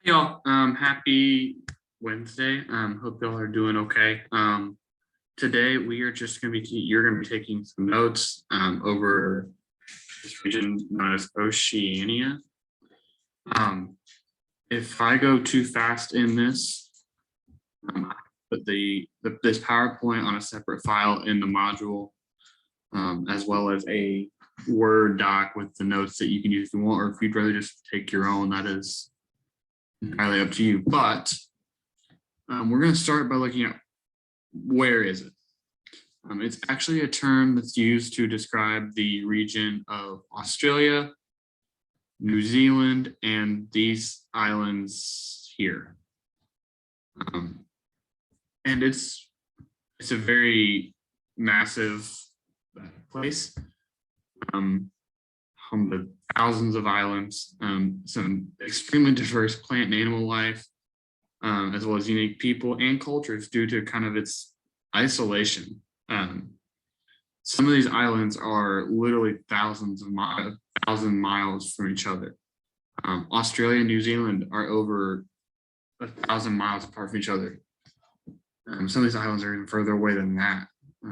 Hey y'all, happy Wednesday. Hope y'all are doing okay. Today we are just gonna be you're gonna be taking some notes over this region known as Oceania. Um, if I go too fast in this, I put this PowerPoint on a separate file in the module, as well as a Word doc with the notes that you can use if you want, or if you'd rather just take your own, that is entirely up to you. But we're going to start by looking at where is it? It's actually a term that's used to describe the region of Australia, New Zealand, and these islands here. And it's a very massive place, home to thousands of islands, some extremely diverse plant and animal life, as well as unique people and cultures due to kind of its isolation. Some of these islands are literally thousands of miles from each other. Australia and New Zealand are over 1,000 miles apart from each other. Some of these islands are even further away than that.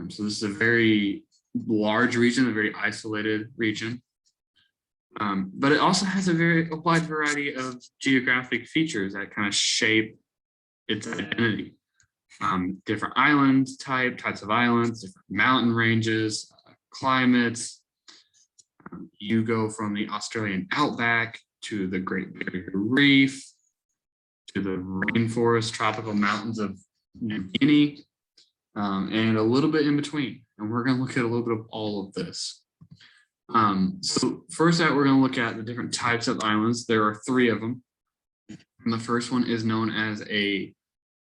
So this is a very large region, a very isolated region. But it also has a very wide variety of geographic features that kind of shape its identity. Different islands, types of islands, different mountain ranges, climates. You go from the Australian outback to the Great Barrier Reef, to the rainforest, tropical mountains of New Guinea, and a little bit in between. And we're going to look at a little bit of all of this. So first out, we're going to look at the different types of islands. There are 3 of them. And the first one is known as a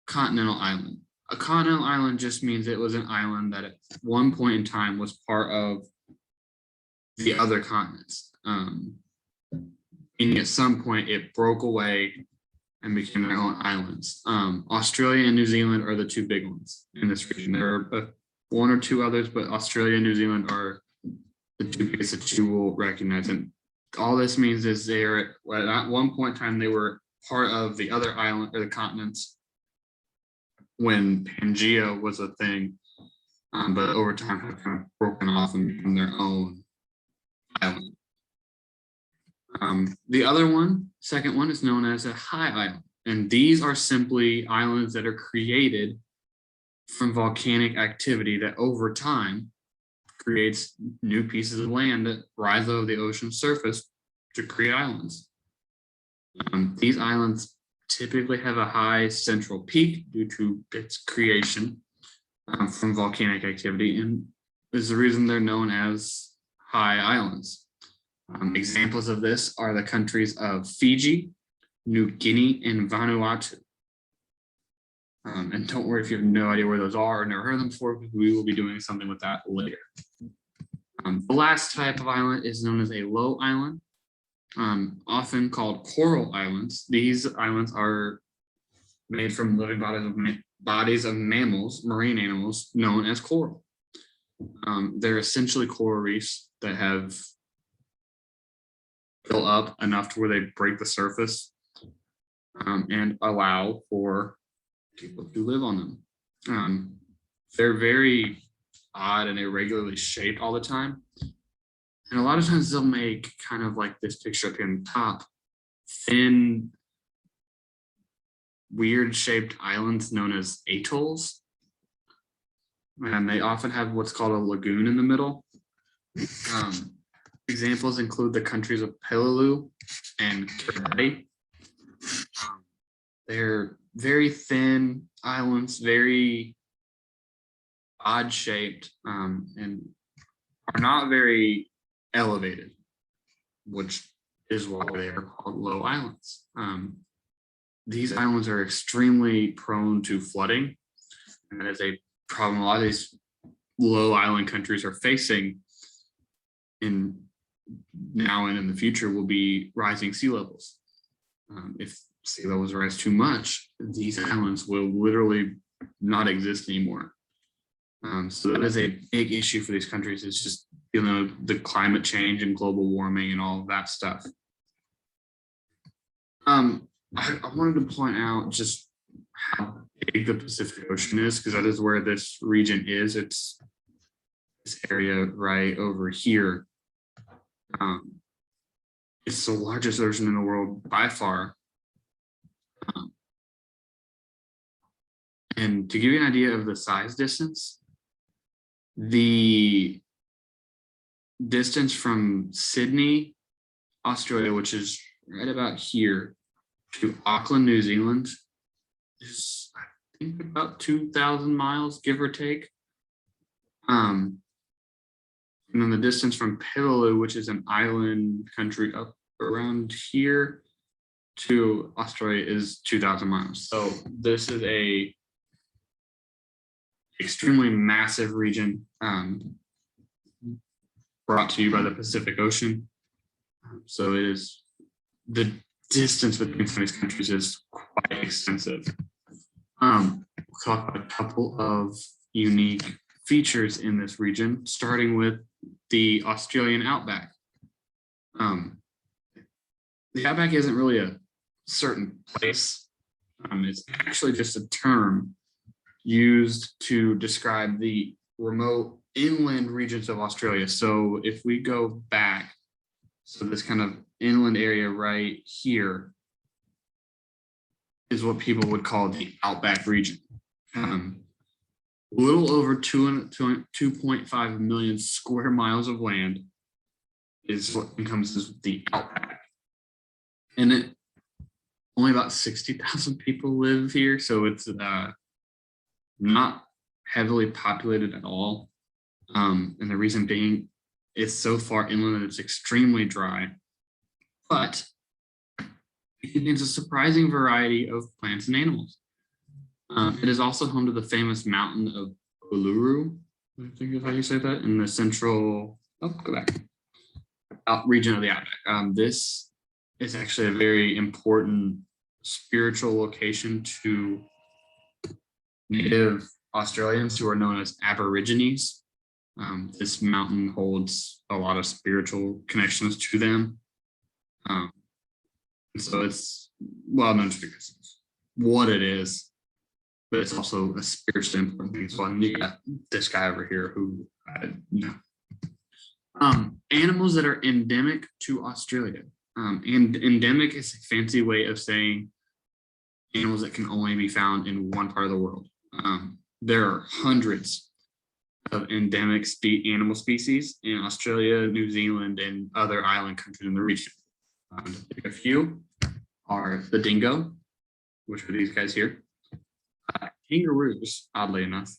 continental island. A continental island just means it was an island that at one point in time was part of the other continents. Meaning at some point it broke away and became their own islands. Australia and New Zealand are the 2 big ones in this region. There are 1 or 2 others, but Australia and New Zealand are the 2 biggest that you will recognize. And all this means is they're at one point in time they were part of the other island or the continents when Pangea was a thing, but over time have kind of broken off and become their own island. The other one, second one, is known as a high island, and these are simply islands that are created from volcanic activity that over time creates new pieces of land that rise over the ocean surface to create islands. These islands typically have a high central peak due to its creation from volcanic activity, and is the reason they're known as high islands. Examples of this are the countries of Fiji, New Guinea, and Vanuatu. And don't worry if you have no idea where those are or never heard of them before, because we will be doing something with that later. The last type of island is known as a low island, often called coral islands. These islands are made from living bodies of mammals, marine animals, known as coral. They're essentially coral reefs that have built up enough to where they break the surface and allow for people to live on them. They're very odd and irregularly shaped all the time. And a lot of times they'll make kind of like this picture up here in the top, thin, weird shaped islands known as atolls. And they often have what's called a lagoon in the middle. Examples include the countries of Peleliu and Kiribati. They're very thin islands, very odd shaped, and are not very elevated, which is why they are called low islands. These islands are extremely prone to flooding, and that is a problem a lot of these low island countries are facing in now and in the future will be rising sea levels. If sea levels rise too much, these islands will literally not exist anymore. So that is a big issue for these countries. It's just, the climate change and global warming and all of that stuff. I wanted to point out just how big the Pacific Ocean is, because that is where this region is. It's this area right over here. Um, it's the largest ocean in the world by far. Um, and to give you an idea of the size distance, the distance from Sydney, Australia, which is right about here, to Auckland, New Zealand, is I think about 2,000 miles, give or take. And then the distance from Peleliu, which is an island country up around here, to Australia is 2,000 miles. So this is a extremely massive region, brought to you by the Pacific Ocean. So it is, the distance between some of these countries is quite extensive. We'll talk about a couple of unique features in this region, starting with the Australian outback. The outback isn't really a certain place. It's actually just a term used to describe the remote inland regions of Australia. So if we go back, so this kind of inland area right here is what people would call the outback region. A little over 2.5 million square miles of land is what encompasses the outback. And it only about 60,000 people live here, so it's not heavily populated at all. And the reason being, it's so far inland that it's extremely dry, but it contains a surprising variety of plants and animals. It is also home to the famous mountain of Uluru, I think is how you say that, in the central, go back, out region of the outback. This is actually a very important spiritual location to Native Australians who are known as Aborigines. This mountain holds a lot of spiritual connections to them. And so it's well known because of what it is, but it's also a spiritually important thing as well. And you got this guy over here who, animals that are endemic to Australia. And endemic is a fancy way of saying animals that can only be found in one part of the world. There are hundreds of endemic animal species in Australia, New Zealand, and other island countries in the region. A few are the dingo, which are these guys here. Kangaroos, oddly enough.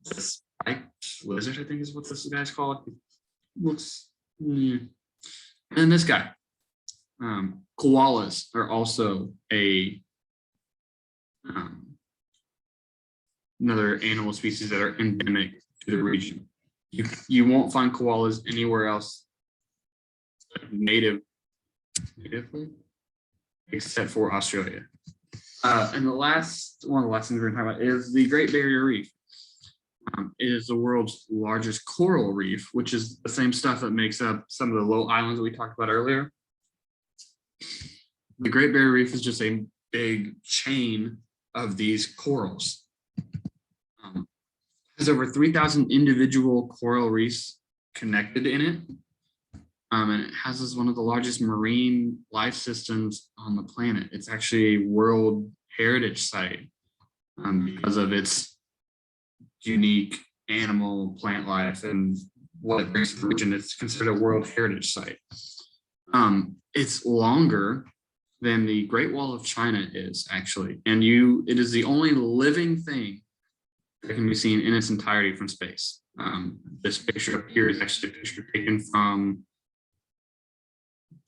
The spiked lizard, I think is what this guy's called. Looks, and this guy. Koalas are also another animal species that are endemic to the region. You won't find koalas anywhere else natively, except for Australia. And one of the last things we're going to talk about is the Great Barrier Reef. It is the world's largest coral reef, which is the same stuff that makes up some of the low islands that we talked about earlier. The Great Barrier Reef is just a big chain of these corals. There's over 3,000 individual coral reefs connected in it. And it houses one of the largest marine life systems on the planet. It's actually a World Heritage Site because of its unique animal, plant life, and what it brings to the region. It's considered a World Heritage Site. It's longer than the Great Wall of China is actually, and it is the only living thing that can be seen in its entirety from space. This picture up here is actually a picture taken from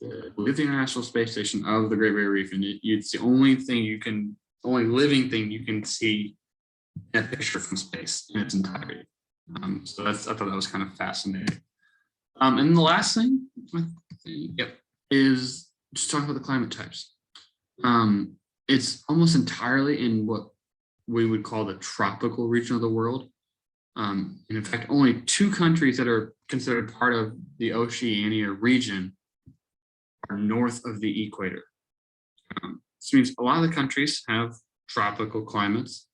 the International Space Station of the Great Barrier Reef, and it's the only living thing you can see that picture from space in its entirety. So I thought that was kind of fascinating. And the last thing, is just talking about the climate types. It's almost entirely in what we would call the tropical region of the world. And in fact, only 2 countries that are considered part of the Oceania region are north of the equator. This means a lot of the countries have tropical climates,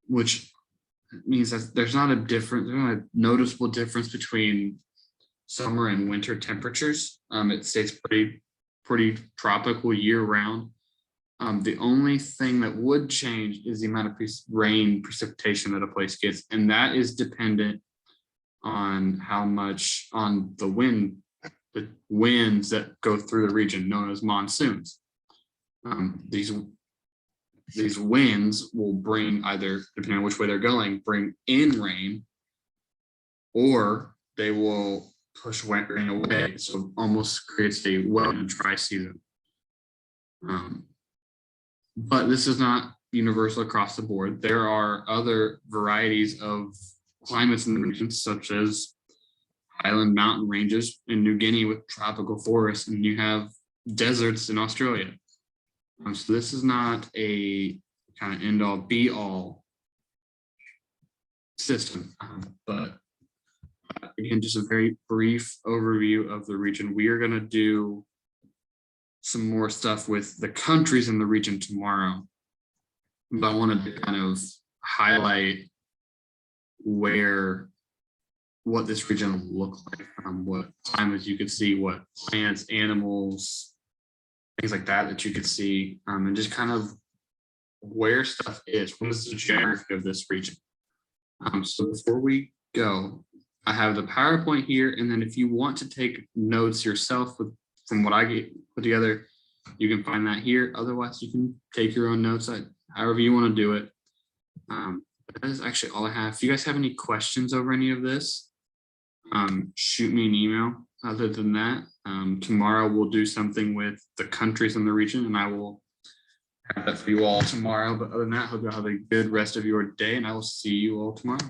which means that there's not a noticeable difference between summer and winter temperatures. It stays pretty tropical year round. The only thing that would change is the amount of rain precipitation that a place gets, and that is dependent on how much on the winds that go through the region, known as monsoons. These winds will bring, either depending on which way they're going, bring in rain, or they will push wet rain away. So almost creates a wet and dry season. But this is not universal across the board. There are other varieties of climates in the region, such as highland mountain ranges in New Guinea with tropical forests, and you have deserts in Australia. So this is not a kind of end all be all system, but again, just a very brief overview of the region. We are going to do some more stuff with the countries in the region tomorrow, but I wanted to kind of highlight what this region will look like, what climates you could see, what plants, animals, things like that you could see, and just kind of where stuff is. What is the geography of this region? So before we go, I have the PowerPoint here, and then if you want to take notes yourself from what I get put together, you can find that here. Otherwise, you can take your own notes, however you want to do it. That is actually all I have. If you guys have any questions over any of this, shoot me an email. Other than that, tomorrow we'll do something with the countries in the region, and I will have that for you all tomorrow. But other than that, hope you have a good rest of your day, and I will see you all tomorrow.